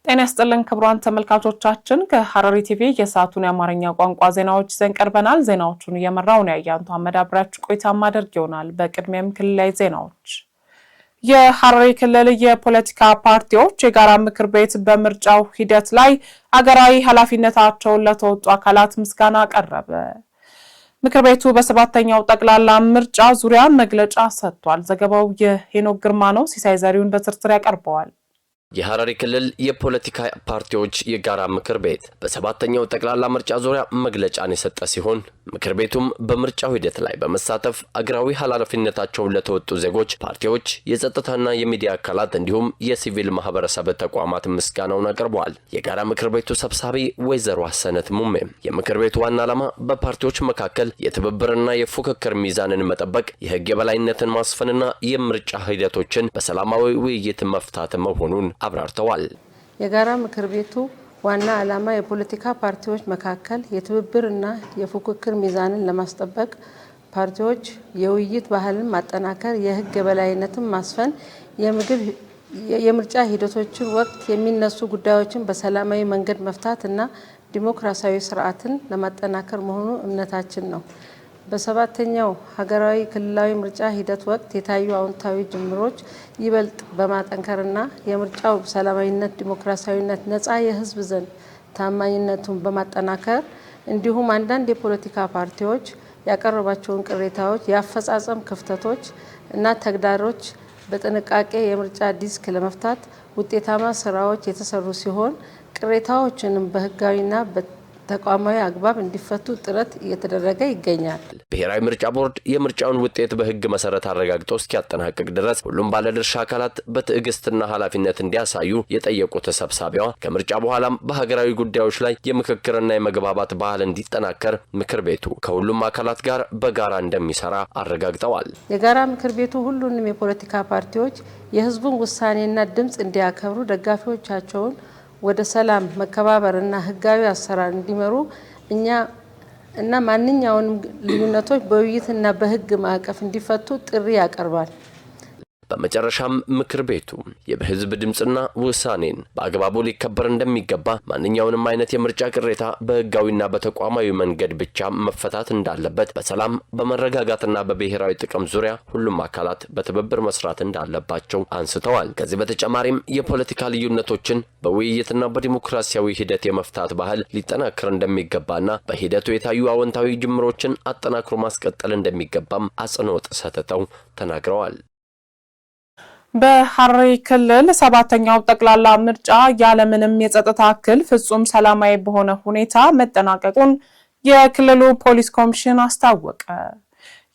ጤና ይስጥልን ክቡራን ተመልካቾቻችን ከሐረሪ ቲቪ የሰዓቱን የአማርኛ ቋንቋ ዜናዎች ይዘን ቀርበናል። ዜናዎቹን እየመራው ነው ያያንቱ አህመድ አብራችሁ ቆይታ ማድረግ ይሆናል። በቅድሚያም ክልላዊ ዜናዎች። የሐረሪ ክልል የፖለቲካ ፓርቲዎች የጋራ ምክር ቤት በምርጫው ሂደት ላይ አገራዊ ኃላፊነታቸውን ለተወጡ አካላት ምስጋና አቀረበ። ምክር ቤቱ በሰባተኛው ጠቅላላ ምርጫ ዙሪያ መግለጫ ሰጥቷል። ዘገባው የሄኖክ ግርማ ነው። ሲሳይ ዘሪውን በዝርዝር ያቀርበዋል። የሐረሪ ክልል የፖለቲካ ፓርቲዎች የጋራ ምክር ቤት በሰባተኛው ጠቅላላ ምርጫ ዙሪያ መግለጫን የሰጠ ሲሆን ምክር ቤቱም በምርጫው ሂደት ላይ በመሳተፍ አገራዊ ኃላፊነታቸውን ለተወጡ ዜጎች፣ ፓርቲዎች፣ የጸጥታና የሚዲያ አካላት እንዲሁም የሲቪል ማህበረሰብ ተቋማት ምስጋናውን አቅርበዋል። የጋራ ምክር ቤቱ ሰብሳቢ ወይዘሮ ሐሰነት ሙሜ የምክር ቤቱ ዋና ዓላማ በፓርቲዎች መካከል የትብብርና የፉክክር ሚዛንን መጠበቅ፣ የህግ የበላይነትን ማስፈንና የምርጫ ሂደቶችን በሰላማዊ ውይይት መፍታት መሆኑን አብራርተዋል። የጋራ ምክር ቤቱ ዋና ዓላማ የፖለቲካ ፓርቲዎች መካከል የትብብርና የፉክክር ሚዛንን ለማስጠበቅ፣ ፓርቲዎች የውይይት ባህልን ማጠናከር፣ የህግ የበላይነትን ማስፈን፣ የምርጫ ሂደቶችን ወቅት የሚነሱ ጉዳዮችን በሰላማዊ መንገድ መፍታት እና ዲሞክራሲያዊ ስርዓትን ለማጠናከር መሆኑ እምነታችን ነው። በሰባተኛው ሀገራዊ ክልላዊ ምርጫ ሂደት ወቅት የታዩ አዎንታዊ ጅምሮች ይበልጥ በማጠንከርና የምርጫው ሰላማዊነት፣ ዲሞክራሲያዊነት፣ ነፃ የህዝብ ዘንድ ታማኝነቱን በማጠናከር እንዲሁም አንዳንድ የፖለቲካ ፓርቲዎች ያቀረባቸውን ቅሬታዎች፣ የአፈጻጸም ክፍተቶች እና ተግዳሮች በጥንቃቄ የምርጫ ዲስክ ለመፍታት ውጤታማ ስራዎች የተሰሩ ሲሆን ቅሬታዎችንም በህጋዊና ተቋማዊ አግባብ እንዲፈቱ ጥረት እየተደረገ ይገኛል። ብሔራዊ ምርጫ ቦርድ የምርጫውን ውጤት በህግ መሰረት አረጋግጦ እስኪያጠናቅቅ ድረስ ሁሉም ባለድርሻ አካላት በትዕግስትና ኃላፊነት እንዲያሳዩ የጠየቁት ተሰብሳቢዋ ከምርጫ በኋላም በሀገራዊ ጉዳዮች ላይ የምክክርና የመግባባት ባህል እንዲጠናከር ምክር ቤቱ ከሁሉም አካላት ጋር በጋራ እንደሚሰራ አረጋግጠዋል። የጋራ ምክር ቤቱ ሁሉንም የፖለቲካ ፓርቲዎች የህዝቡን ውሳኔና ድምጽ እንዲያከብሩ፣ ደጋፊዎቻቸውን ወደ ሰላም መከባበርና ህጋዊ አሰራር እንዲመሩ እና ማንኛውንም ልዩነቶች በውይይትና በህግ ማዕቀፍ እንዲፈቱ ጥሪ ያቀርባል። በመጨረሻም ምክር ቤቱ የህዝብ ድምጽና ውሳኔን በአግባቡ ሊከበር እንደሚገባ፣ ማንኛውንም አይነት የምርጫ ቅሬታ በህጋዊና በተቋማዊ መንገድ ብቻ መፈታት እንዳለበት፣ በሰላም በመረጋጋትና በብሔራዊ ጥቅም ዙሪያ ሁሉም አካላት በትብብር መስራት እንዳለባቸው አንስተዋል። ከዚህ በተጨማሪም የፖለቲካ ልዩነቶችን በውይይትና በዲሞክራሲያዊ ሂደት የመፍታት ባህል ሊጠናከር እንደሚገባና በሂደቱ የታዩ አዎንታዊ ጅምሮችን አጠናክሮ ማስቀጠል እንደሚገባም አጽንኦት ሰጥተው ተናግረዋል። በሐረሪ ክልል ሰባተኛው ጠቅላላ ምርጫ ያለምንም የጸጥታ እክል ፍጹም ሰላማዊ በሆነ ሁኔታ መጠናቀቁን የክልሉ ፖሊስ ኮሚሽን አስታወቀ።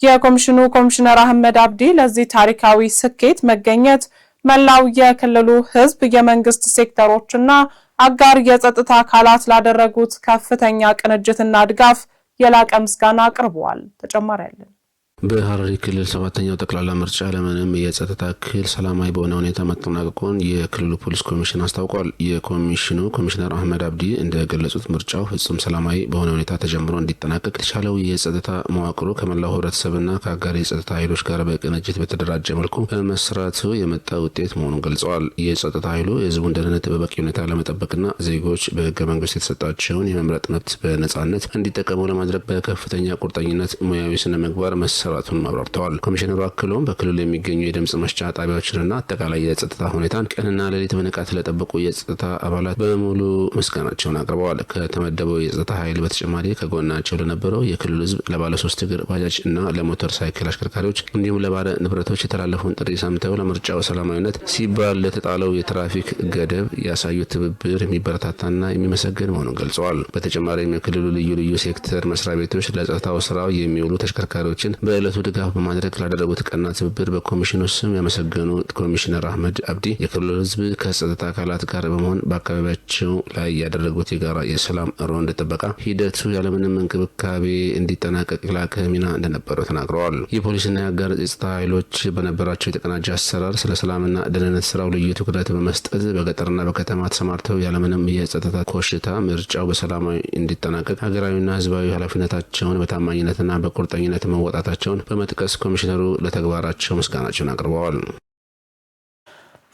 የኮሚሽኑ ኮሚሽነር አህመድ አብዲ ለዚህ ታሪካዊ ስኬት መገኘት መላው የክልሉ ህዝብ፣ የመንግስት ሴክተሮችና አጋር የጸጥታ አካላት ላደረጉት ከፍተኛ ቅንጅትና ድጋፍ የላቀ ምስጋና አቅርበዋል። ተጨማሪ ያለን በሐረሪ ክልል ሰባተኛው ጠቅላላ ምርጫ ያለምንም የጸጥታ እክል ሰላማዊ በሆነ ሁኔታ መጠናቀቁን የክልሉ ፖሊስ ኮሚሽን አስታውቋል። የኮሚሽኑ ኮሚሽነር አህመድ አብዲ እንደገለጹት ምርጫው ፍጹም ሰላማዊ በሆነ ሁኔታ ተጀምሮ እንዲጠናቀቅ የተቻለው የጸጥታ መዋቅሩ ከመላው ህብረተሰብና ከአጋር የጸጥታ ኃይሎች ጋር በቅንጅት በተደራጀ መልኩ በመስራቱ የመጣ ውጤት መሆኑን ገልጸዋል። የጸጥታ ኃይሉ የህዝቡን ደህንነት በበቂ ሁኔታ ለመጠበቅና ዜጎች በህገ መንግስት የተሰጣቸውን የመምረጥ መብት በነጻነት እንዲጠቀሙ ለማድረግ በከፍተኛ ቁርጠኝነት ሙያዊ ስነ ምግባር ሰራቱን ማብራርተዋል። ኮሚሽነሩ አክሎም በክልሉ የሚገኙ የድምጽ መስጫ ጣቢያዎችንና አጠቃላይ የጸጥታ ሁኔታን ቀንና ሌሊት በንቃት ለጠበቁ የጸጥታ አባላት በሙሉ ምስጋናቸውን አቅርበዋል። ከተመደበው የጸጥታ ኃይል በተጨማሪ ከጎናቸው ለነበረው የክልሉ ህዝብ፣ ለባለ 3 እግር ባጃጅ እና ለሞተር ሳይክል አሽከርካሪዎች እንዲሁም ለባለ ንብረቶች የተላለፈውን ጥሪ ሰምተው ለምርጫው ሰላማዊነት ሲባል ለተጣለው የትራፊክ ገደብ ያሳዩት ትብብር የሚበረታታና የሚመሰገን መሆኑን ገልጸዋል። በተጨማሪም የክልሉ ልዩ ልዩ ሴክተር መስሪያ ቤቶች ለጸጥታው ስራው የሚውሉ ተሽከርካሪዎችን በዕለቱ ድጋፍ በማድረግ ላደረጉት ቀና ትብብር በኮሚሽኑ ስም ያመሰገኑት ኮሚሽነር አህመድ አብዲ የክልሉ ህዝብ ከጸጥታ አካላት ጋር በመሆን በአካባቢያቸው ላይ ያደረጉት የጋራ የሰላም ሮንድ ጥበቃ ሂደቱ ያለምንም እንክብካቤ እንዲጠናቀቅ ላቀ ሚና እንደነበረው ተናግረዋል። የፖሊስና የአጋር የጸጥታ ኃይሎች በነበራቸው የተቀናጀ አሰራር ስለ ሰላምና ደህንነት ስራው ልዩ ትኩረት በመስጠት በገጠርና በከተማ ተሰማርተው ያለምንም የጸጥታ ኮሽታ ምርጫው በሰላማዊ እንዲጠናቀቅ ሀገራዊና ህዝባዊ ኃላፊነታቸውን በታማኝነትና በቁርጠኝነት መወጣታቸውን በመጥቀስ ኮሚሽነሩ ለተግባራቸው ምስጋናቸውን አቅርበዋል።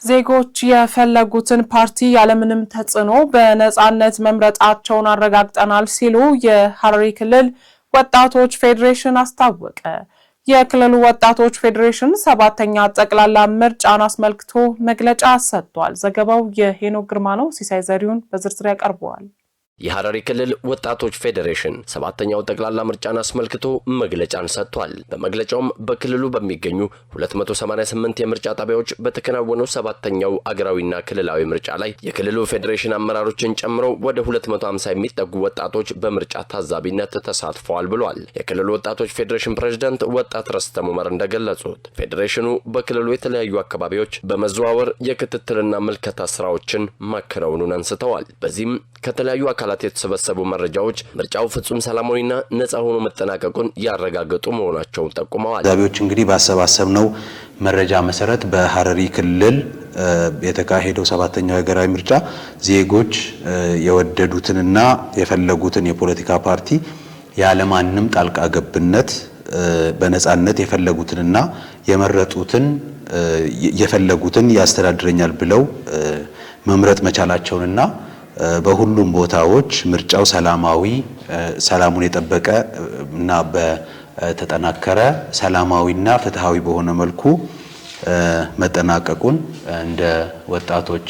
ዜጎች የፈለጉትን ፓርቲ ያለምንም ተጽዕኖ በነጻነት መምረጣቸውን አረጋግጠናል ሲሉ የሐረሪ ክልል ወጣቶች ፌዴሬሽን አስታወቀ። የክልሉ ወጣቶች ፌዴሬሽን 7ኛ ጠቅላላ ምርጫን አስመልክቶ መግለጫ ሰጥቷል። ዘገባው የሄኖክ ግርማ ነው። ሲሳይ ዘሪሁን በዝርዝር ያቀርበዋል። የሐረሪ ክልል ወጣቶች ፌዴሬሽን 7ኛው ጠቅላላ ምርጫን አስመልክቶ መግለጫን ሰጥቷል። በመግለጫውም በክልሉ በሚገኙ 288 የምርጫ ጣቢያዎች በተከናወነው 7ኛው አገራዊና ክልላዊ ምርጫ ላይ የክልሉ ፌዴሬሽን አመራሮችን ጨምሮ ወደ 250 የሚጠጉ ወጣቶች በምርጫ ታዛቢነት ተሳትፈዋል ብሏል። የክልሉ ወጣቶች ፌዴሬሽን ፕሬዝዳንት ወጣት ረስተም ኡመር እንደገለጹት ፌዴሬሽኑ በክልሉ የተለያዩ አካባቢዎች በመዘዋወር የክትትልና ምልከታ ስራዎችን ማከናወኑን አንስተዋል። በዚህም ከተለያዩ አካላት የተሰበሰቡ መረጃዎች ምርጫው ፍጹም ሰላማዊና ነፃ ሆኖ መጠናቀቁን ያረጋገጡ መሆናቸውን ጠቁመዋል። ታዛቢዎች እንግዲህ ባሰባሰብነው መረጃ መሰረት በሐረሪ ክልል የተካሄደው 7ኛው ሀገራዊ ምርጫ ዜጎች የወደዱትንና የፈለጉትን የፖለቲካ ፓርቲ ያለማንም ጣልቃ ገብነት በነፃነት የፈለጉትንና የፈለጉትን ያስተዳድረኛል ብለው መምረጥ መቻላቸውንና በሁሉም ቦታዎች ምርጫው ሰላሙን የጠበቀ እና በተጠናከረ ሰላማዊና ፍትሃዊ በሆነ መልኩ መጠናቀቁን እንደ ወጣቶች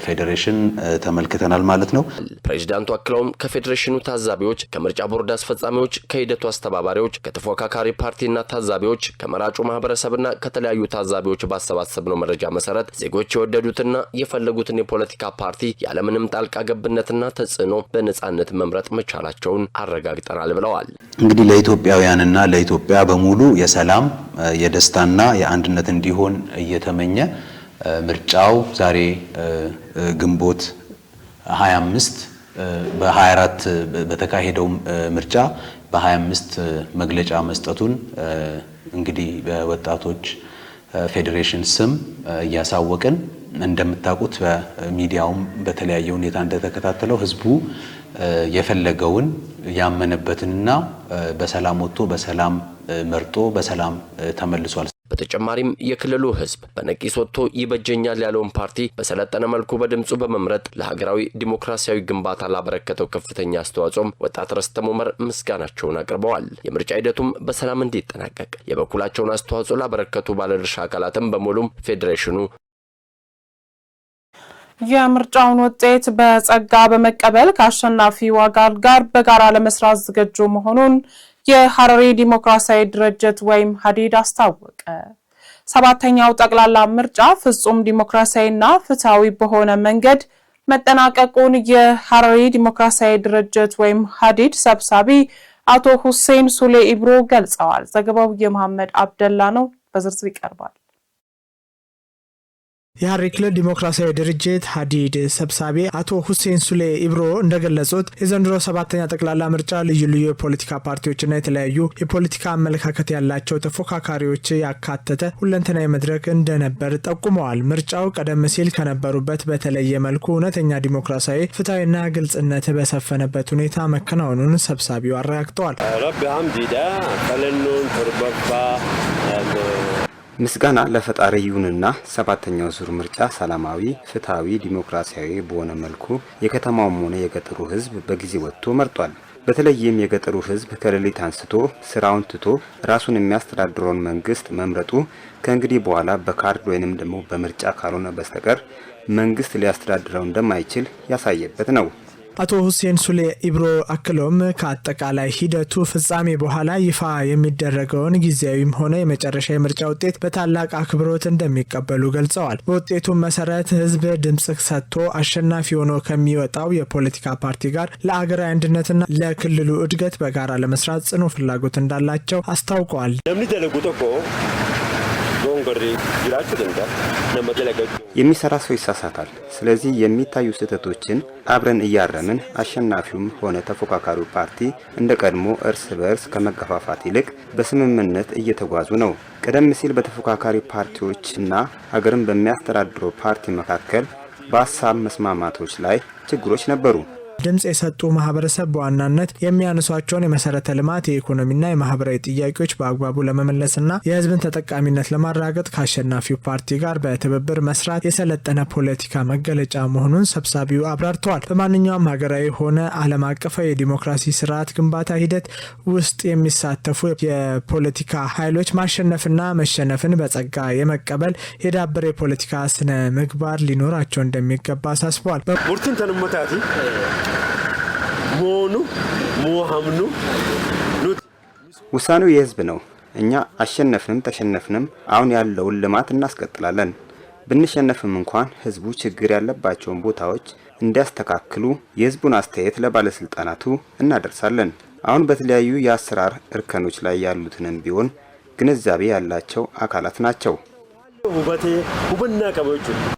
ፌዴሬሽን ተመልክተናል ማለት ነው። ፕሬዝዳንቱ አክለውም ከፌዴሬሽኑ ታዛቢዎች፣ ከምርጫ ቦርድ አስፈጻሚዎች፣ ከሂደቱ አስተባባሪዎች፣ ከተፎካካሪ ፓርቲና ታዛቢዎች፣ ከመራጩ ማህበረሰብና ከተለያዩ ታዛቢዎች ባሰባሰብነው መረጃ መሰረት ዜጎች የወደዱትና የፈለጉትን የፖለቲካ ፓርቲ ያለምንም ጣልቃ ገብነትና ተጽዕኖ በነጻነት መምረጥ መቻላቸውን አረጋግጠናል ብለዋል። እንግዲህ ለኢትዮጵያውያንና ለኢትዮጵያ በሙሉ የሰላም የደስታና የአንድነት እንዲሆን እየተመኘ ምርጫው ዛሬ ግንቦት 25 በ24 በተካሄደው ምርጫ በ25 መግለጫ መስጠቱን እንግዲህ በወጣቶች ፌዴሬሽን ስም እያሳወቅን እንደምታውቁት በሚዲያውም በተለያየ ሁኔታ እንደተከታተለው ህዝቡ የፈለገውን ያመነበትንና በሰላም ወጥቶ በሰላም መርጦ በሰላም ተመልሷል። በተጨማሪም የክልሉ ህዝብ በነቂስ ወጥቶ ይበጀኛል ያለውን ፓርቲ በሰለጠነ መልኩ በድምጹ በመምረጥ ለሀገራዊ ዲሞክራሲያዊ ግንባታ ላበረከተው ከፍተኛ አስተዋጽኦም ወጣት ረስተም ኡመር ምስጋናቸውን አቅርበዋል። የምርጫ ሂደቱም በሰላም እንዲጠናቀቅ የበኩላቸውን አስተዋጽኦ ላበረከቱ ባለድርሻ አካላትም በሙሉም ፌዴሬሽኑ የምርጫውን ውጤት በጸጋ በመቀበል ከአሸናፊው አካል ጋር በጋራ ለመስራት ዝግጁ መሆኑን የሐረሪ ዲሞክራሲያዊ ድርጅት ወይም ሀዲድ አስታወቀ። 7ኛው ጠቅላላ ምርጫ ፍጹም ዲሞክራሲያዊና ፍትሃዊ በሆነ መንገድ መጠናቀቁን የሐረሪ ዲሞክራሲያዊ ድርጅት ወይም ሀዲድ ሰብሳቢ አቶ ሁሴን ሱሌ ኢብሮ ገልጸዋል። ዘገባው የመሐመድ አብደላ ነው፣ በዝርዝር ይቀርባል። የሐረሪ ክልል ዲሞክራሲያዊ ድርጅት ሀዲድ ሰብሳቢ አቶ ሁሴን ሱሌ ኢብሮ እንደገለጹት የዘንድሮ 7ኛ ጠቅላላ ምርጫ ልዩ ልዩ የፖለቲካ ፓርቲዎችና የተለያዩ የፖለቲካ አመለካከት ያላቸው ተፎካካሪዎች ያካተተ ሁለንተናዊ መድረክ እንደነበር ጠቁመዋል። ምርጫው ቀደም ሲል ከነበሩበት በተለየ መልኩ እውነተኛ ዲሞክራሲያዊ ፍትሃዊና ግልጽነት በሰፈነበት ሁኔታ መከናወኑን ሰብሳቢው አረጋግጠዋል። ረቢ ሐምዲዳ ከለኑን ተርበባ ምስጋና ለፈጣሪ ይሁንና 7ኛው ዙር ምርጫ ሰላማዊ፣ ፍትሃዊ፣ ዲሞክራሲያዊ በሆነ መልኩ የከተማውም ሆነ የገጠሩ ህዝብ በጊዜ ወጥቶ መርጧል። በተለይም የገጠሩ ህዝብ ከሌሊት አንስቶ ስራውን ትቶ ራሱን የሚያስተዳድረውን መንግስት መምረጡ ከእንግዲህ በኋላ በካርድ ወይንም ደግሞ በምርጫ ካልሆነ በስተቀር መንግስት ሊያስተዳድረው እንደማይችል ያሳየበት ነው። አቶ ሁሴን ሱሌ ኢብሮ አክሎም ከአጠቃላይ ሂደቱ ፍጻሜ በኋላ ይፋ የሚደረገውን ጊዜያዊም ሆነ የመጨረሻ የምርጫ ውጤት በታላቅ አክብሮት እንደሚቀበሉ ገልጸዋል። በውጤቱ መሰረት ህዝብ ድምጽ ሰጥቶ አሸናፊ ሆኖ ከሚወጣው የፖለቲካ ፓርቲ ጋር ለአገራዊ አንድነትና ለክልሉ እድገት በጋራ ለመስራት ጽኑ ፍላጎት እንዳላቸው አስታውቀዋል። የሚሰራ ሰው ይሳሳታል። ስለዚህ የሚታዩ ስህተቶችን አብረን እያረምን አሸናፊውም ሆነ ተፎካካሪው ፓርቲ እንደ ቀድሞ እርስ በርስ ከመገፋፋት ይልቅ በስምምነት እየተጓዙ ነው። ቀደም ሲል በተፎካካሪ ፓርቲዎችና ሀገርን በሚያስተዳድረው ፓርቲ መካከል በሀሳብ መስማማቶች ላይ ችግሮች ነበሩ። ድምጽ የሰጡ ማህበረሰብ በዋናነት የሚያነሷቸውን የመሰረተ ልማት የኢኮኖሚና የማህበራዊ ጥያቄዎች በአግባቡ ለመመለስና የህዝብን ተጠቃሚነት ለማረጋገጥ ከአሸናፊው ፓርቲ ጋር በትብብር መስራት የሰለጠነ ፖለቲካ መገለጫ መሆኑን ሰብሳቢው አብራርተዋል። በማንኛውም ሀገራዊ ሆነ ዓለም አቀፋዊ የዲሞክራሲ ስርዓት ግንባታ ሂደት ውስጥ የሚሳተፉ የፖለቲካ ኃይሎች ማሸነፍና መሸነፍን በጸጋ የመቀበል የዳበረ የፖለቲካ ስነ ምግባር ሊኖራቸው እንደሚገባ አሳስበዋል። ቡርቲን ተንሞታቲ ሞኑ ሞሐምኑ ውሳኔው የህዝብ ነው። እኛ አሸነፍንም ተሸነፍንም አሁን ያለውን ልማት እናስቀጥላለን። ብንሸነፍም እንኳን ህዝቡ ችግር ያለባቸውን ቦታዎች እንዲያስተካክሉ የህዝቡን አስተያየት ለባለስልጣናቱ እናደርሳለን። አሁን በተለያዩ የአሰራር እርከኖች ላይ ያሉትንም ቢሆን ግንዛቤ ያላቸው አካላት ናቸው።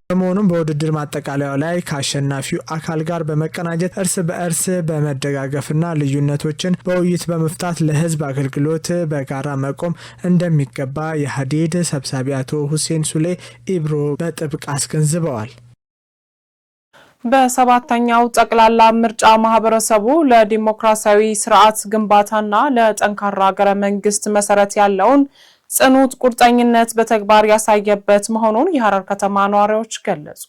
በመሆኑም በውድድር ማጠቃለያው ላይ ከአሸናፊው አካል ጋር በመቀናጀት እርስ በእርስ በመደጋገፍና ልዩነቶችን በውይይት በመፍታት ለህዝብ አገልግሎት በጋራ መቆም እንደሚገባ የሀዲድ ሰብሳቢ አቶ ሁሴን ሱሌ ኢብሮ በጥብቅ አስገንዝበዋል። በሰባተኛው ጠቅላላ ምርጫ ማህበረሰቡ ለዲሞክራሲያዊ ስርዓት ግንባታና ለጠንካራ ሀገረ መንግስት መሰረት ያለውን ጽኑት ቁርጠኝነት በተግባር ያሳየበት መሆኑን የሐረር ከተማ ነዋሪዎች ገለጹ።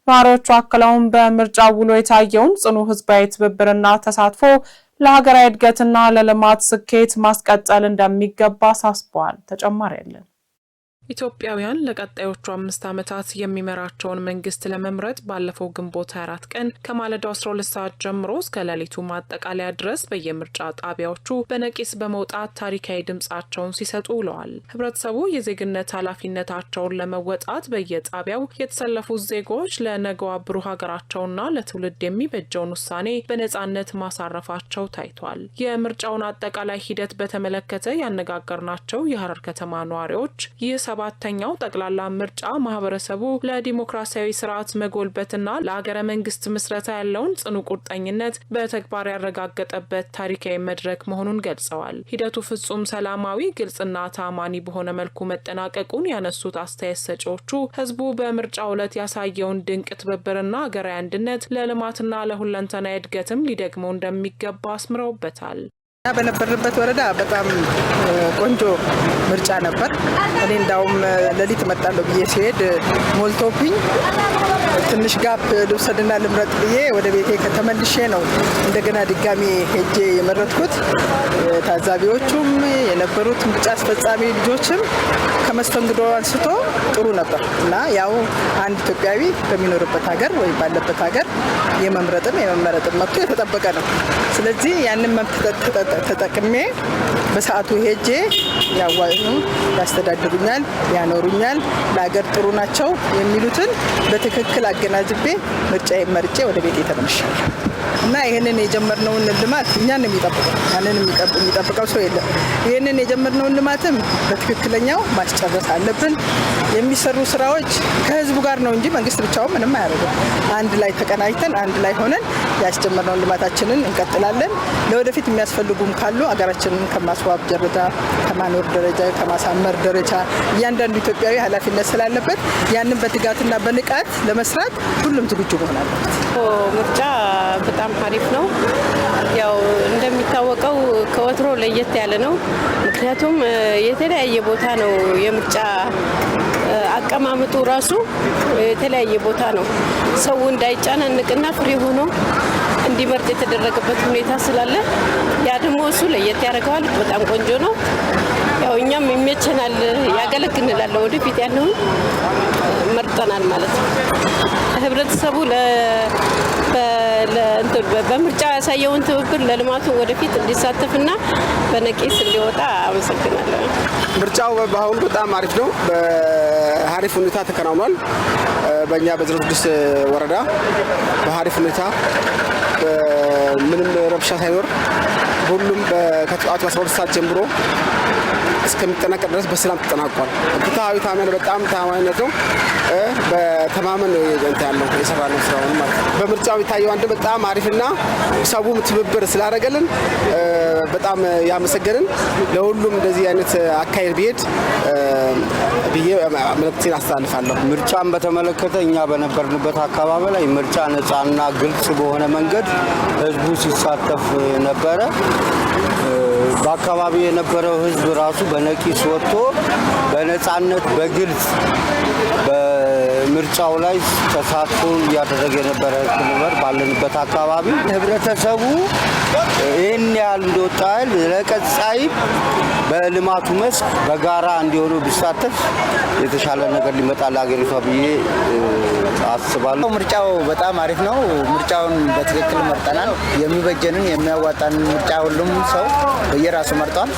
ነዋሪዎቹ አክለውም በምርጫው ውሎ የታየውን ጽኑ ህዝባዊ ትብብርና ተሳትፎ ለሀገራዊ እድገትና ለልማት ስኬት ማስቀጠል እንደሚገባ አሳስበዋል። ተጨማሪ ያለን ኢትዮጵያውያን ለቀጣዮቹ 5 ዓመታት የሚመራቸውን መንግስት ለመምረጥ ባለፈው ግንቦት 24 ቀን ከማለዳው 12 ሰዓት ጀምሮ እስከ ሌሊቱ ማጠቃለያ ድረስ በየምርጫ ጣቢያዎቹ በነቂስ በመውጣት ታሪካዊ ድምጻቸውን ሲሰጡ ውለዋል። ህብረተሰቡ የዜግነት ኃላፊነታቸውን ለመወጣት በየጣቢያው የተሰለፉት ዜጎች ለነገዋ ብሩህ ሀገራቸውና ለትውልድ የሚበጀውን ውሳኔ በነጻነት ማሳረፋቸው ታይቷል። የምርጫውን አጠቃላይ ሂደት በተመለከተ ያነጋገርናቸው የሐረር ከተማ ነዋሪዎች ሰባተኛው ጠቅላላ ምርጫ ማህበረሰቡ ለዲሞክራሲያዊ ስርዓት መጎልበትና ለሀገረ መንግስት ምስረታ ያለውን ጽኑ ቁርጠኝነት በተግባር ያረጋገጠበት ታሪካዊ መድረክ መሆኑን ገልጸዋል። ሂደቱ ፍጹም ሰላማዊ፣ ግልጽና ታማኒ በሆነ መልኩ መጠናቀቁን ያነሱት አስተያየት ሰጪዎቹ ህዝቡ በምርጫው ዕለት ያሳየውን ድንቅ ትብብርና ሀገራዊ አንድነት ለልማትና ለሁለንተናዊ እድገትም ሊደግመው እንደሚገባ አስምረውበታል። በነበርንበት ወረዳ በጣም ቆንጆ ምርጫ ነበር። እኔ እንዳውም ለሊት መጣለሁ ብዬ ሲሄድ ሞልቶብኝ ትንሽ ጋፕ ልውሰድና ልምረጥ ብዬ ወደ ቤቴ ከተመልሼ ነው እንደገና ድጋሚ ሄጄ የመረጥኩት። ታዛቢዎቹም የነበሩት ምርጫ አስፈጻሚ ልጆችም ከመስተንግዶ አንስቶ ጥሩ ነበር እና ያው አንድ ኢትዮጵያዊ በሚኖርበት ሀገር ወይም ባለበት ሀገር የመምረጥም የመመረጥም መብቱ የተጠበቀ ነው። ስለዚህ ያንን መብት ተጠቅሜ በሰዓቱ ሄጄ ያስተዳድሩኛል፣ ያኖሩኛል፣ ለሀገር ጥሩ ናቸው የሚሉትን በትክክል አገናዝቤ ምርጫዬን መርጬ ወደ ቤቴ ተመልሻለሁ እና ይህንን የጀመርነውን ልማት እኛን የሚጠብቀው ያንን የሚጠብቀው ሰው የለም። ይህንን የጀመርነውን ልማትም በትክክለኛው ማስጨረስ አለብን። የሚሰሩ ስራዎች ከህዝቡ ጋር ነው እንጂ መንግስት ብቻውን ምንም አያደርግም። አንድ ላይ ተቀናጅተን አንድ ላይ ሆነን ያስጀመርነውን ልማታችንን እንቀጥላለን። ለወደፊት የሚያስፈልጉም ካሉ አገራችንን ከማስዋብ ደረጃ፣ ከማኖር ደረጃ፣ ከማሳመር ደረጃ እያንዳንዱ ኢትዮጵያዊ ኃላፊነት ስላለበት ያንን በትጋትና በንቃት ለመስራት ሁሉም ዝግጁ መሆን አለበት። ምርጫ በጣም አሪፍ ነው። ያው እንደሚታወቀው ከወትሮ ለየት ያለ ነው። ምክንያቱም የተለያየ ቦታ ነው የምርጫ አቀማመጡ ራሱ የተለያየ ቦታ ነው። ሰው እንዳይጫናንቅና ፍሪ ሆኖ እንዲመርጥ የተደረገበት ሁኔታ ስላለ ያ ደግሞ እሱ ለየት ያደርገዋል። በጣም ቆንጆ ነው። ያው እኛም ይመቸናል፣ ያገለግልናል። ወደፊት ያለውን መርጠናል ማለት ነው። ህብረተሰቡ በምርጫ ያሳየውን ትብብር ለልማቱ ወደፊት እንዲሳተፍና በነቂስ እንዲወጣ አመሰግናለሁ። ምርጫው በአሁኑ በጣም አሪፍ ነው። በአሪፍ ሁኔታ ተከናውኗል። በእኛ በ06 ወረዳ በአሪፍ ሁኔታ ምንም ረብሻ ሳይኖር ሁሉም ከጠዋቱ 12 ሰዓት ጀምሮ እስከሚጠናቀቅ ድረስ በሰላም ተጠናቋል። ፍትሃዊ በጣም ታማኝነት ነው። በተማመን ነው ያለው የሰራነው ስራውን ማለት ነው። በምርጫው የታየው አንድ በጣም አሪፍና ሰውም ትብብር ስላደረገልን በጣም ያመሰገንን ለሁሉም እንደዚህ አይነት አካሄድ ቢሄድ ብዬ መልእክቴን አስተላልፋለሁ። ምርጫን በተመለከተ እኛ በነበርንበት አካባቢ ላይ ምርጫ ነፃና ግልጽ በሆነ መንገድ ህዝቡ ሲሳተፍ ነበረ። በአካባቢው የነበረው ህዝብ ራሱ በነቂስ ወጥቶ በነፃነት በግልጽ በምርጫው ላይ ተሳትፎ እያደረገ የነበረ ክልል ባለንበት አካባቢ ህብረተሰቡ ይህን ያህል እንደወጣ ለቀጣይ በልማቱ መስክ በጋራ እንዲሆኑ ቢሳተፍ የተሻለ ነገር ሊመጣ ለሀገሪቷ ብዬ አስባለሁ። ምርጫው በጣም አሪፍ ነው። ምርጫውን በትክክል መርጠናል። የሚበጀንን የሚያዋጣንን ምርጫ ሁሉም ሰው በየራሱ መርጧል።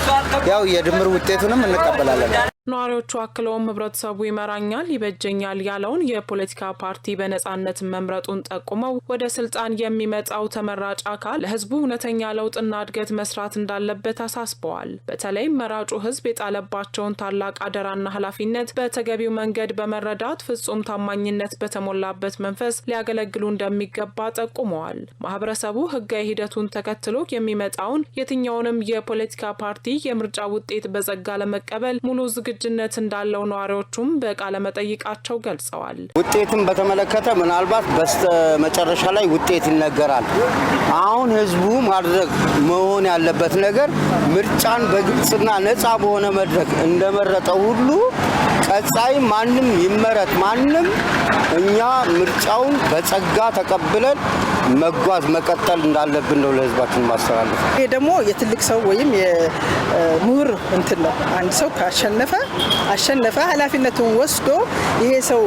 ያው የድምር ውጤቱንም እንቀበላለን። ነዋሪዎቹ አክለውም ህብረተሰቡ ይመራኛል፣ ይበጀኛል ያለውን የፖለቲካ ፓርቲ በነጻነት መምረጡን ጠቁመው ወደ ስልጣን የሚመጣው ተመራጭ አካል ለህዝቡ እውነተኛ ለውጥና እድገት መስራት እንዳለበት አሳስበዋል። በተለይም መራጩ ህዝብ የጣለባቸውን ታላቅ አደራና ኃላፊነት በተገቢው መንገድ በመረዳት ፍጹም ታማኝነት በተሞላበት መንፈስ ሊያገለግሉ እንደሚገባ ጠቁመዋል። ማህበረሰቡ ህጋዊ ሂደቱን ተከትሎ የሚመጣውን የትኛውንም የፖለቲካ ፓርቲ የምርጫ ውጤት በጸጋ ለመቀበል ሙሉ ዝግጁነት እንዳለው ነዋሪዎቹም በቃለ መጠይቃቸው ገልጸዋል። ውጤትን በተመለከተ ምናልባት በስተመጨረሻ ላይ ውጤት ይነገራል። አሁን ህዝቡ ማድረግ መሆን ያለበት ነገር ምርጫን በግልጽና ነፃ በሆነ መድረክ እንደመረጠው ሁሉ ቀጣይ ማንም ይመረጥ ማንም እኛ ምርጫውን በጸጋ ተቀብለን መጓዝ መቀጠል እንዳለብን ነው ለህዝባችን ማስተላለፍ። ይሄ ደግሞ የትልቅ ሰው ወይም የምሁር እንትን ነው። አንድ ሰው አሸነፈ ኃላፊነቱን ወስዶ ይሄ ሰው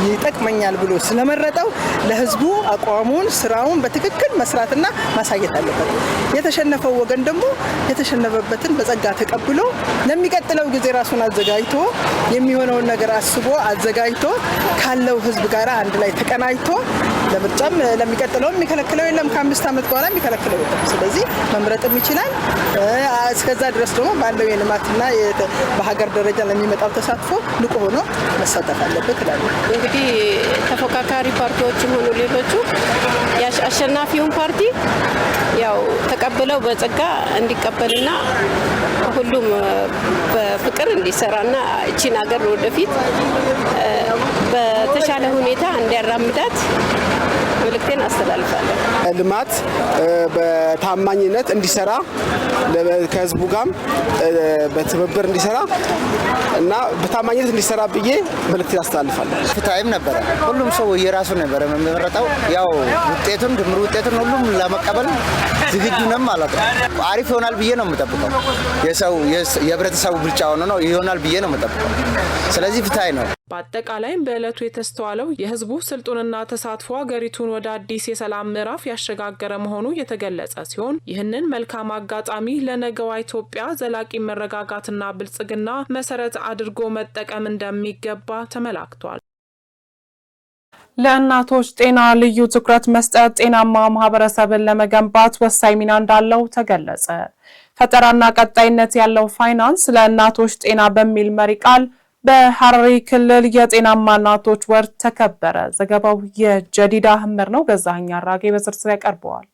ይጠቅመኛል ብሎ ስለመረጠው ለህዝቡ አቋሙን ስራውን በትክክል መስራትና ማሳየት አለበት። የተሸነፈው ወገን ደግሞ የተሸነፈበትን በጸጋ ተቀብሎ ለሚቀጥለው ጊዜ ራሱን አዘጋጅቶ የሚሆነውን ነገር አስቦ አዘጋጅቶ ካለው ህዝብ ጋር አንድ ላይ ተቀናጅቶ ለምርጫም ለሚቀጥለው የሚከለክለው የለም። ከ5 ዓመት በኋላ የሚከለክለው የለም። ስለዚህ መምረጥም ይችላል። እስከዛ ድረስ ደግሞ ባለው የልማትና በሀገር ደረጃ ለሚመጣው ተሳትፎ ንቁ ሆኖ መሳተፍ አለበት ይላል። እንግዲህ ተፎካካሪ ፓርቲዎችም ሆኑ ሌሎቹ አሸናፊውን ፓርቲ ያው ተቀብለው በጸጋ እንዲቀበልና ሁሉም በፍቅር እንዲሰራና እቺን ሀገር ወደፊት በተሻለ ሁኔታ እንዲያራምዳት መልእክቴን አስተላልፋለሁ። ልማት በታማኝነት እንዲሰራ ከህዝቡ ጋር በትብብር እንዲሰራ እና በታማኝነት እንዲሰራ ብዬ መልእክቴን አስተላልፋለሁ። ፍትሃዊም ነበረ። ሁሉም ሰው የራሱ ነበረ የሚመረጠው። ያው ውጤቱን ድምር ውጤቱን ሁሉም ለመቀበል ዝግጁ ነን ማለት ነው። አሪፍ ይሆናል ብዬ ነው የምጠብቀው። የህብረተሰቡ ብልጫ ሆኖ ነው ይሆናል ብዬ ነው የምጠብቀው። ስለዚህ ፍትሃዊ ነው። በአጠቃላይም በዕለቱ የተስተዋለው የህዝቡ ስልጡንና ተሳትፎ ሀገሪቱን ወደ አዲስ የሰላም ምዕራፍ ያሸጋገረ መሆኑ የተገለጸ ሲሆን ይህንን መልካም አጋጣሚ ለነገዋ ኢትዮጵያ ዘላቂ መረጋጋትና ብልጽግና መሰረት አድርጎ መጠቀም እንደሚገባ ተመላክቷል። ለእናቶች ጤና ልዩ ትኩረት መስጠት ጤናማ ማህበረሰብን ለመገንባት ወሳኝ ሚና እንዳለው ተገለጸ። ፈጠራና ቀጣይነት ያለው ፋይናንስ ለእናቶች ጤና በሚል መሪ ቃል በሐረሪ ክልል የጤናማ እናቶች ወር ተከበረ። ዘገባው የጀዲዳ ህመር ነው። ገዛኸኝ አራጌ በዝርዝር ያቀርበዋል።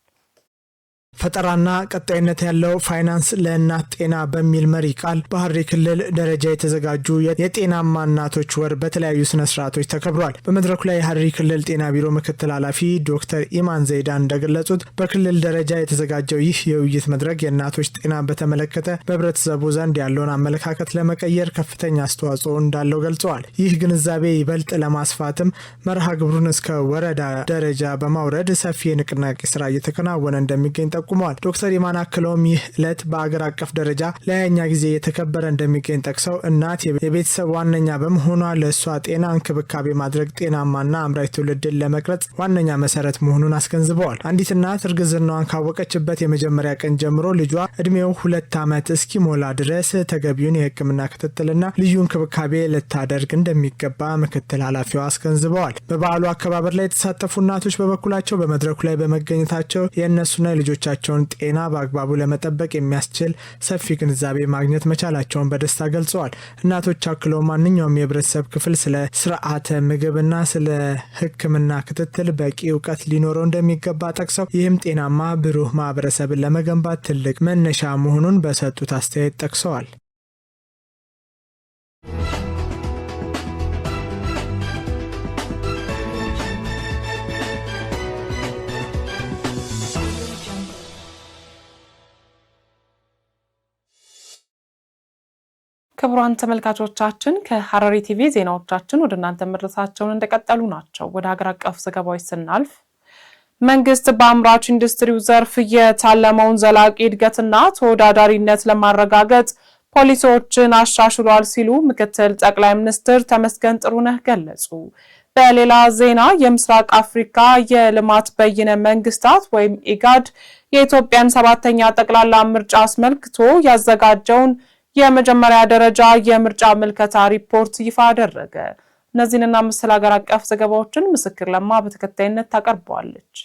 ፈጠራና ቀጣይነት ያለው ፋይናንስ ለእናት ጤና በሚል መሪ ቃል በሐረሪ ክልል ደረጃ የተዘጋጁ የጤናማ እናቶች ወር በተለያዩ ስነ ስርዓቶች ተከብሯል። በመድረኩ ላይ የሐረሪ ክልል ጤና ቢሮ ምክትል ኃላፊ ዶክተር ኢማን ዘይዳን እንደገለጹት በክልል ደረጃ የተዘጋጀው ይህ የውይይት መድረክ የእናቶች ጤና በተመለከተ በህብረተሰቡ ዘንድ ያለውን አመለካከት ለመቀየር ከፍተኛ አስተዋጽኦ እንዳለው ገልጸዋል። ይህ ግንዛቤ ይበልጥ ለማስፋትም መርሃ ግብሩን እስከ ወረዳ ደረጃ በማውረድ ሰፊ የንቅናቄ ስራ እየተከናወነ እንደሚገኝ ጠቁመዋል። ዶክተር ኢማን አክለውም ይህ ዕለት በአገር አቀፍ ደረጃ ለሃያኛ ጊዜ የተከበረ እንደሚገኝ ጠቅሰው እናት የቤተሰብ ዋነኛ በመሆኗ ለእሷ ጤና እንክብካቤ ማድረግ ጤናማና አምራች ትውልድን ለመቅረጽ ዋነኛ መሰረት መሆኑን አስገንዝበዋል። አንዲት እናት እርግዝናዋን ካወቀችበት የመጀመሪያ ቀን ጀምሮ ልጇ እድሜው 2 ዓመት እስኪሞላ ድረስ ተገቢውን የሕክምና ክትትልና ልዩ እንክብካቤ ልታደርግ እንደሚገባ ምክትል ኃላፊዋ አስገንዝበዋል። በበዓሉ አከባበር ላይ የተሳተፉ እናቶች በበኩላቸው በመድረኩ ላይ በመገኘታቸው የእነሱና የልጆቻቸው የልጆቻቸውን ጤና በአግባቡ ለመጠበቅ የሚያስችል ሰፊ ግንዛቤ ማግኘት መቻላቸውን በደስታ ገልጸዋል። እናቶች አክለው ማንኛውም የህብረተሰብ ክፍል ስለ ስርዓተ ምግብና ስለ ሕክምና ክትትል በቂ እውቀት ሊኖረው እንደሚገባ ጠቅሰው ይህም ጤናማ ብሩህ ማህበረሰብን ለመገንባት ትልቅ መነሻ መሆኑን በሰጡት አስተያየት ጠቅሰዋል። ክቡራን ተመልካቾቻችን ከሐረሪ ቲቪ ዜናዎቻችን ወደ እናንተ መድረሳቸውን እንደቀጠሉ ናቸው። ወደ ሀገር አቀፍ ዘገባዎች ስናልፍ መንግስት በአምራች ኢንዱስትሪው ዘርፍ የታለመውን ዘላቂ እድገትና ተወዳዳሪነት ለማረጋገጥ ፖሊሲዎችን አሻሽሏል ሲሉ ምክትል ጠቅላይ ሚኒስትር ተመስገን ጥሩነህ ገለጹ። በሌላ ዜና የምስራቅ አፍሪካ የልማት በይነ መንግስታት ወይም ኢጋድ የኢትዮጵያን 7ኛ ጠቅላላ ምርጫ አስመልክቶ ያዘጋጀውን የመጀመሪያ ደረጃ የምርጫ ምልከታ ሪፖርት ይፋ አደረገ። እነዚህንና መሰል ሀገር አቀፍ ዘገባዎችን ምስክር ለማ በተከታይነት ታቀርበዋለች።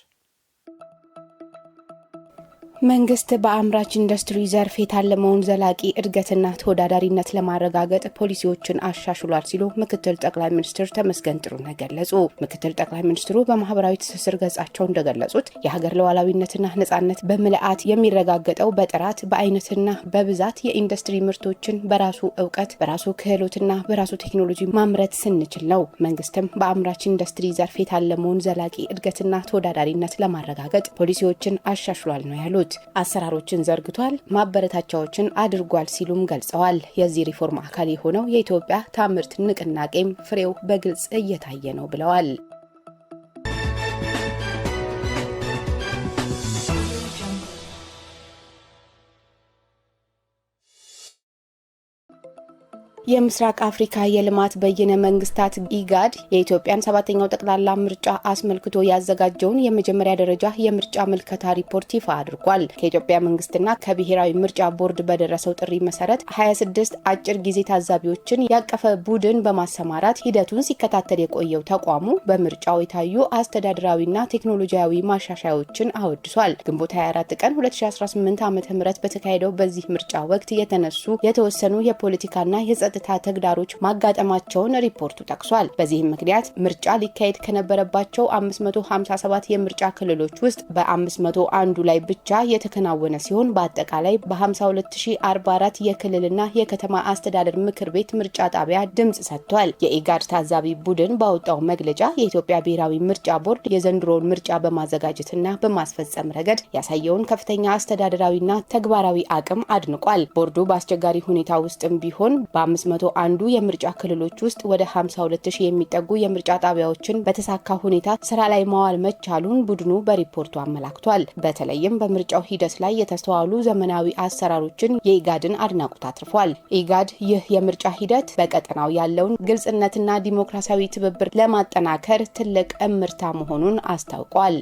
መንግስት በአምራች ኢንዱስትሪ ዘርፍ የታለመውን ዘላቂ እድገትና ተወዳዳሪነት ለማረጋገጥ ፖሊሲዎችን አሻሽሏል ሲሉ ምክትል ጠቅላይ ሚኒስትር ተመስገን ጥሩነህ ገለጹ። ምክትል ጠቅላይ ሚኒስትሩ በማህበራዊ ትስስር ገጻቸው እንደገለጹት የሀገር ሉዓላዊነትና ነጻነት በምልአት የሚረጋገጠው በጥራት በአይነትና በብዛት የኢንዱስትሪ ምርቶችን በራሱ እውቀት በራሱ ክህሎትና በራሱ ቴክኖሎጂ ማምረት ስንችል ነው። መንግስትም በአምራች ኢንዱስትሪ ዘርፍ የታለመውን ዘላቂ እድገትና ተወዳዳሪነት ለማረጋገጥ ፖሊሲዎችን አሻሽሏል ነው ያሉት። አሰራሮችን ዘርግቷል፣ ማበረታቻዎችን አድርጓል ሲሉም ገልጸዋል። የዚህ ሪፎርም አካል የሆነው የኢትዮጵያ ታምርት ንቅናቄም ፍሬው በግልጽ እየታየ ነው ብለዋል። የምስራቅ አፍሪካ የልማት በይነ መንግስታት ኢጋድ የኢትዮጵያን 7ኛው ጠቅላላ ምርጫ አስመልክቶ ያዘጋጀውን የመጀመሪያ ደረጃ የምርጫ ምልከታ ሪፖርት ይፋ አድርጓል። ከኢትዮጵያ መንግስትና ከብሔራዊ ምርጫ ቦርድ በደረሰው ጥሪ መሰረት 26 አጭር ጊዜ ታዛቢዎችን ያቀፈ ቡድን በማሰማራት ሂደቱን ሲከታተል የቆየው ተቋሙ በምርጫው የታዩ አስተዳደራዊና ቴክኖሎጂያዊ ማሻሻያዎችን አወድሷል። ግንቦት 24 ቀን 2018 ዓ.ም በተካሄደው በዚህ ምርጫ ወቅት የተነሱ የተወሰኑ የፖለቲካና የጸጥታ ተግዳሮች ማጋጠማቸውን ሪፖርቱ ጠቅሷል። በዚህም ምክንያት ምርጫ ሊካሄድ ከነበረባቸው 557 የምርጫ ክልሎች ውስጥ በ501 ላይ ብቻ የተከናወነ ሲሆን በአጠቃላይ በ52044 የክልልና የከተማ አስተዳደር ምክር ቤት ምርጫ ጣቢያ ድምጽ ሰጥቷል። የኢጋድ ታዛቢ ቡድን ባወጣው መግለጫ የኢትዮጵያ ብሔራዊ ምርጫ ቦርድ የዘንድሮውን ምርጫ በማዘጋጀትና በማስፈጸም ረገድ ያሳየውን ከፍተኛ አስተዳደራዊና ተግባራዊ አቅም አድንቋል። ቦርዱ በአስቸጋሪ ሁኔታ ውስጥም ቢሆን በ501 የምርጫ ክልሎች ውስጥ ወደ 52000 የሚጠጉ የምርጫ ጣቢያዎችን በተሳካ ሁኔታ ስራ ላይ ማዋል መቻሉን ቡድኑ በሪፖርቱ አመላክቷል። በተለይም በምርጫው ሂደት ላይ የተስተዋሉ ዘመናዊ አሰራሮችን የኢጋድን አድናቆት አትርፏል። ኢጋድ ይህ የምርጫ ሂደት በቀጠናው ያለውን ግልጽነትና ዲሞክራሲያዊ ትብብር ለማጠናከር ትልቅ እምርታ መሆኑን አስታውቋል።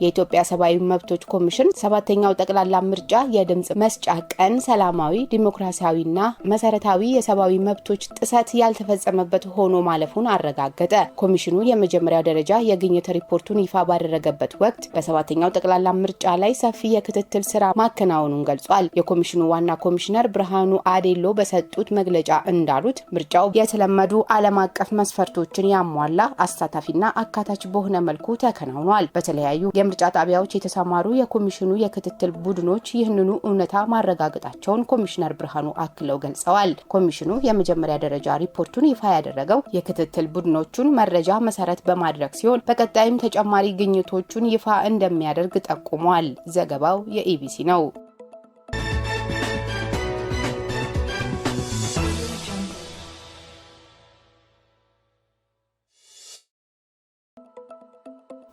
የኢትዮጵያ ሰብአዊ መብቶች ኮሚሽን 7ኛው ጠቅላላ ምርጫ የድምጽ መስጫ ቀን ሰላማዊ፣ ዲሞክራሲያዊና መሰረታዊ የሰብአዊ መብቶች ጥሰት ያልተፈጸመበት ሆኖ ማለፉን አረጋገጠ። ኮሚሽኑ የመጀመሪያ ደረጃ የግኝት ሪፖርቱን ይፋ ባደረገበት ወቅት በ7ኛው ጠቅላላ ምርጫ ላይ ሰፊ የክትትል ስራ ማከናወኑን ገልጿል። የኮሚሽኑ ዋና ኮሚሽነር ብርሃኑ አዴሎ በሰጡት መግለጫ እንዳሉት ምርጫው የተለመዱ ዓለም አቀፍ መስፈርቶችን ያሟላ አሳታፊና አካታች በሆነ መልኩ ተከናውኗል። በተለያዩ የምርጫ ጣቢያዎች የተሰማሩ የኮሚሽኑ የክትትል ቡድኖች ይህንኑ እውነታ ማረጋገጣቸውን ኮሚሽነር ብርሃኑ አክለው ገልጸዋል። ኮሚሽኑ የመጀመሪያ ደረጃ ሪፖርቱን ይፋ ያደረገው የክትትል ቡድኖቹን መረጃ መሰረት በማድረግ ሲሆን በቀጣይም ተጨማሪ ግኝቶቹን ይፋ እንደሚያደርግ ጠቁሟል። ዘገባው የኢቢሲ ነው።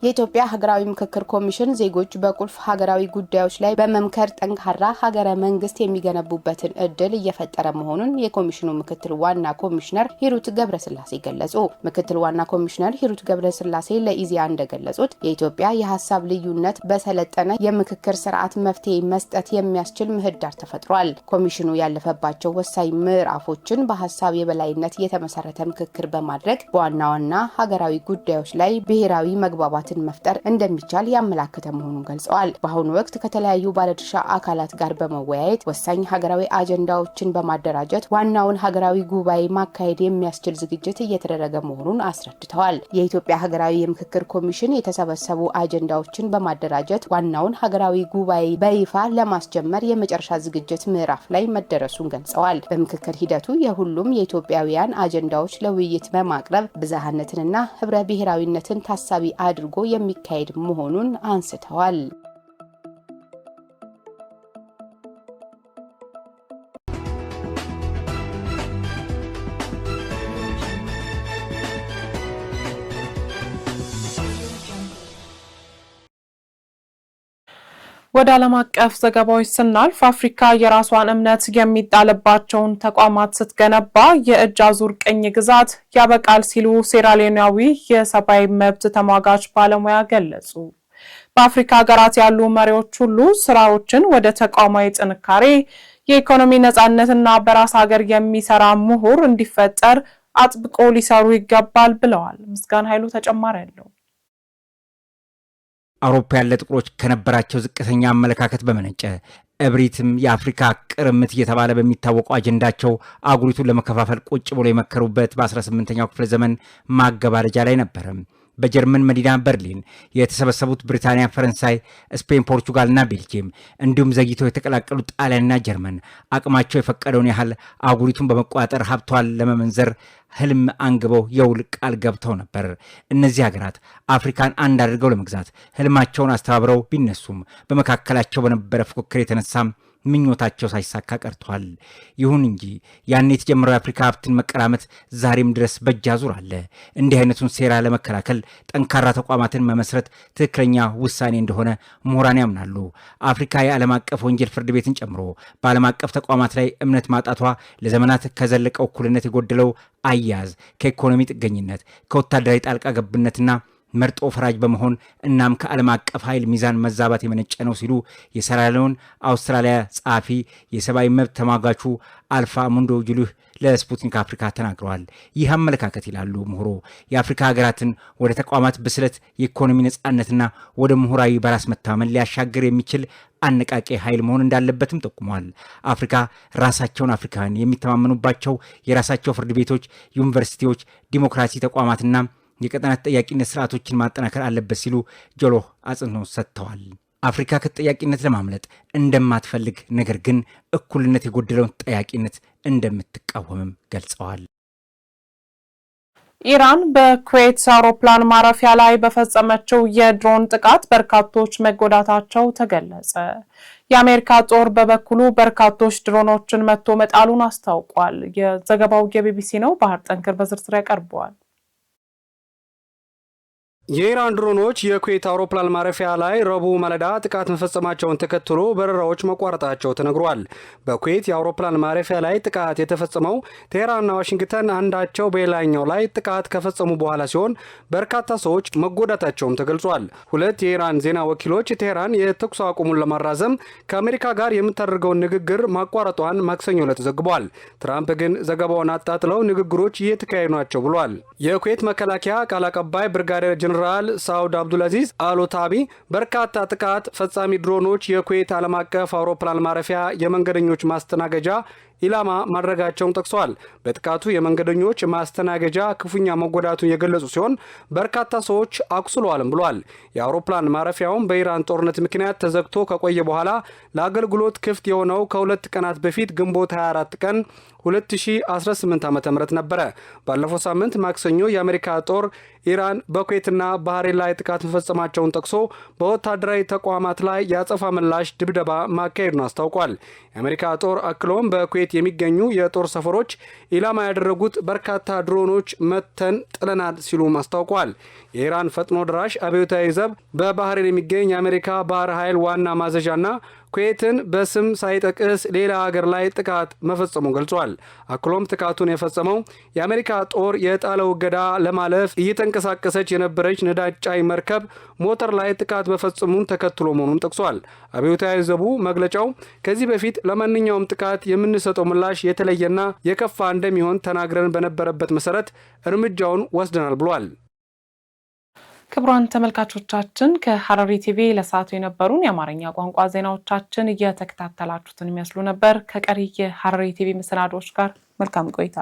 የኢትዮጵያ ሀገራዊ ምክክር ኮሚሽን ዜጎች በቁልፍ ሀገራዊ ጉዳዮች ላይ በመምከር ጠንካራ ሀገረ መንግስት የሚገነቡበትን እድል እየፈጠረ መሆኑን የኮሚሽኑ ምክትል ዋና ኮሚሽነር ሂሩት ገብረስላሴ ገለጹ። ምክትል ዋና ኮሚሽነር ሂሩት ገብረስላሴ ለኢዜአ እንደገለጹት የኢትዮጵያ የሀሳብ ልዩነት በሰለጠነ የምክክር ስርዓት መፍትሄ መስጠት የሚያስችል ምህዳር ተፈጥሯል። ኮሚሽኑ ያለፈባቸው ወሳኝ ምዕራፎችን በሀሳብ የበላይነት የተመሰረተ ምክክር በማድረግ በዋና ዋና ሀገራዊ ጉዳዮች ላይ ብሔራዊ መግባባትን መፍጠር እንደሚቻል ያመላከተ መሆኑን ገልጸዋል። በአሁኑ ወቅት ከተለያዩ ባለድርሻ አካላት ጋር በመወያየት ወሳኝ ሀገራዊ አጀንዳዎችን በማደራጀት ዋናውን ሀገራዊ ጉባኤ ማካሄድ የሚያስችል ዝግጅት እየተደረገ መሆኑን አስረድተዋል። የኢትዮጵያ ሀገራዊ የምክክር ኮሚሽን የተሰበሰቡ አጀንዳዎችን በማደራጀት ዋናውን ሀገራዊ ጉባኤ በይፋ ለማስጀመር የመጨረሻ ዝግጅት ምዕራፍ ላይ መደረሱን ገልጸዋል። በምክክር ሂደቱ የሁሉም የኢትዮጵያውያን አጀንዳዎች ለውይይት በማቅረብ ብዝሃነትንና ህብረ ብሔራዊነትን ታሳቢ አድርጎ የሚካሄድ መሆኑን አንስተዋል። ወደ ዓለም አቀፍ ዘገባዎች ስናልፍ አፍሪካ የራሷን እምነት የሚጣልባቸውን ተቋማት ስትገነባ የእጅ አዙር ቅኝ ግዛት ያበቃል ሲሉ ሴራሊዮናዊ የሰብአዊ መብት ተሟጋች ባለሙያ ገለጹ። በአፍሪካ ሀገራት ያሉ መሪዎች ሁሉ ስራዎችን ወደ ተቋማዊ ጥንካሬ፣ የኢኮኖሚ ነጻነትና በራስ ሀገር የሚሰራ ምሁር እንዲፈጠር አጥብቆ ሊሰሩ ይገባል ብለዋል። ምስጋና ኃይሉ ተጨማሪ ያለው አውሮፓውያን ለጥቁሮች ከነበራቸው ዝቅተኛ አመለካከት በመነጨ እብሪትም የአፍሪካ ቅርምት እየተባለ በሚታወቀው አጀንዳቸው አጉሪቱን ለመከፋፈል ቁጭ ብሎ የመከሩበት በ18ኛው ክፍለ ዘመን ማገባደጃ ላይ ነበር። በጀርመን መዲና በርሊን የተሰበሰቡት ብሪታንያ፣ ፈረንሳይ፣ ስፔን፣ ፖርቹጋልና ቤልጂየም እንዲሁም ዘግይተው የተቀላቀሉ ጣሊያንና ጀርመን አቅማቸው የፈቀደውን ያህል አጉሪቱን በመቆጣጠር ሀብቷን ለመመንዘር ህልም አንግበው የውል ቃል ገብተው ነበር። እነዚህ ሀገራት አፍሪካን አንድ አድርገው ለመግዛት ህልማቸውን አስተባብረው ቢነሱም በመካከላቸው በነበረ ፉክክር የተነሳም ምኞታቸው ሳይሳካ ቀርቷል። ይሁን እንጂ ያን የተጀመረው የአፍሪካ ሀብትን መቀራመት ዛሬም ድረስ በእጅ አዙር አለ። እንዲህ አይነቱን ሴራ ለመከላከል ጠንካራ ተቋማትን መመስረት ትክክለኛ ውሳኔ እንደሆነ ምሁራን ያምናሉ። አፍሪካ የዓለም አቀፍ ወንጀል ፍርድ ቤትን ጨምሮ በዓለም አቀፍ ተቋማት ላይ እምነት ማጣቷ ለዘመናት ከዘለቀው እኩልነት የጎደለው አያያዝ፣ ከኢኮኖሚ ጥገኝነት፣ ከወታደራዊ ጣልቃ ገብነትና መርጦ ፈራጅ በመሆን እናም ከዓለም አቀፍ ኃይል ሚዛን መዛባት የመነጨ ነው ሲሉ የሴራሊዮን አውስትራሊያ ጸሐፊ የሰብአዊ መብት ተሟጋቹ አልፋ ሙንዶ ጁሉህ ለስፑትኒክ አፍሪካ ተናግረዋል። ይህ አመለካከት ይላሉ ምሁሩ የአፍሪካ ሀገራትን ወደ ተቋማት ብስለት፣ የኢኮኖሚ ነጻነትና ወደ ምሁራዊ በራስ መተማመን ሊያሻገር የሚችል አነቃቂ ኃይል መሆን እንዳለበትም ጠቁመዋል። አፍሪካ ራሳቸውን አፍሪካውያን የሚተማመኑባቸው የራሳቸው ፍርድ ቤቶች፣ ዩኒቨርሲቲዎች፣ ዲሞክራሲ ተቋማትና የቀጠና ተጠያቂነት ስርዓቶችን ማጠናከር አለበት ሲሉ ጆሎህ አጽንኦት ሰጥተዋል። አፍሪካ ከተጠያቂነት ለማምለጥ እንደማትፈልግ ነገር ግን እኩልነት የጎደለውን ተጠያቂነት እንደምትቃወምም ገልጸዋል። ኢራን በኩዌት አውሮፕላን ማረፊያ ላይ በፈጸመችው የድሮን ጥቃት በርካቶች መጎዳታቸው ተገለጸ። የአሜሪካ ጦር በበኩሉ በርካቶች ድሮኖችን መትቶ መጣሉን አስታውቋል። የዘገባው የቢቢሲ ነው። ባህር ጠንክር በዝርዝር ያቀርበዋል። የኢራን ድሮኖች የኩዌት አውሮፕላን ማረፊያ ላይ ረቡዕ ማለዳ ጥቃት መፈጸማቸውን ተከትሎ በረራዎች መቋረጣቸው ተነግሯል። በኩዌት የአውሮፕላን ማረፊያ ላይ ጥቃት የተፈጸመው ቴህራንና ዋሽንግተን አንዳቸው በሌላኛው ላይ ጥቃት ከፈጸሙ በኋላ ሲሆን በርካታ ሰዎች መጎዳታቸውም ተገልጿል። ሁለት የኢራን ዜና ወኪሎች ቴህራን የተኩስ አቁሙን ለማራዘም ከአሜሪካ ጋር የምታደርገውን ንግግር ማቋረጧን ማክሰኞ ዕለት ዘግቧል። ትራምፕ ግን ዘገባውን አጣጥለው ንግግሮች እየተካሄዱ ናቸው ብሏል። የኩዌት መከላከያ ቃል አቀባይ ብርጋዴር ጀነራል ሳውድ አብዱልአዚዝ አልኦታቢ በርካታ ጥቃት ፈጻሚ ድሮኖች የኩዌት ዓለም አቀፍ አውሮፕላን ማረፊያ የመንገደኞች ማስተናገጃ ኢላማ ማድረጋቸውን ጠቅሰዋል። በጥቃቱ የመንገደኞች ማስተናገጃ ክፉኛ መጎዳቱን የገለጹ ሲሆን በርካታ ሰዎች አቁስለዋልም ብሏል። የአውሮፕላን ማረፊያውም በኢራን ጦርነት ምክንያት ተዘግቶ ከቆየ በኋላ ለአገልግሎት ክፍት የሆነው ከሁለት ቀናት በፊት ግንቦት 24 ቀን 2018 ዓ.ም ነበረ። ባለፈው ሳምንት ማክሰኞ የአሜሪካ ጦር ኢራን በኩዌትና ባህሬን ላይ ጥቃት መፈጸማቸውን ጠቅሶ በወታደራዊ ተቋማት ላይ የአጸፋ ምላሽ ድብደባ ማካሄዱን አስታውቋል። የአሜሪካ ጦር አክሎም በኩዌት በኩዌት የሚገኙ የጦር ሰፈሮች ኢላማ ያደረጉት በርካታ ድሮኖች መተን ጥለናል ሲሉም አስታውቀዋል። የኢራን ፈጥኖ ድራሽ አብዮታዊ ዘብ በባህሬን የሚገኝ የአሜሪካ ባህር ኃይል ዋና ማዘዣና ኩዌትን በስም ሳይጠቅስ ሌላ ሀገር ላይ ጥቃት መፈጸሙን ገልጿል። አክሎም ጥቃቱን የፈጸመው የአሜሪካ ጦር የጣለው እገዳ ለማለፍ እየተንቀሳቀሰች የነበረች ነዳጅ ጫኝ መርከብ ሞተር ላይ ጥቃት መፈጸሙን ተከትሎ መሆኑን ጠቅሷል። አብዮታዊ ዘቡ መግለጫው ከዚህ በፊት ለማንኛውም ጥቃት የምንሰጠው ምላሽ የተለየና የከፋ እንደሚሆን ተናግረን በነበረበት መሰረት እርምጃውን ወስደናል ብሏል። ክቡራን ተመልካቾቻችን ከሐረሪ ቲቪ ለሰዓቱ የነበሩን የአማርኛ ቋንቋ ዜናዎቻችን እየተከታተላችሁትን የሚመስሉ ነበር። ከቀሪ የሐረሪ ቲቪ መሰናዶዎች ጋር መልካም ቆይታ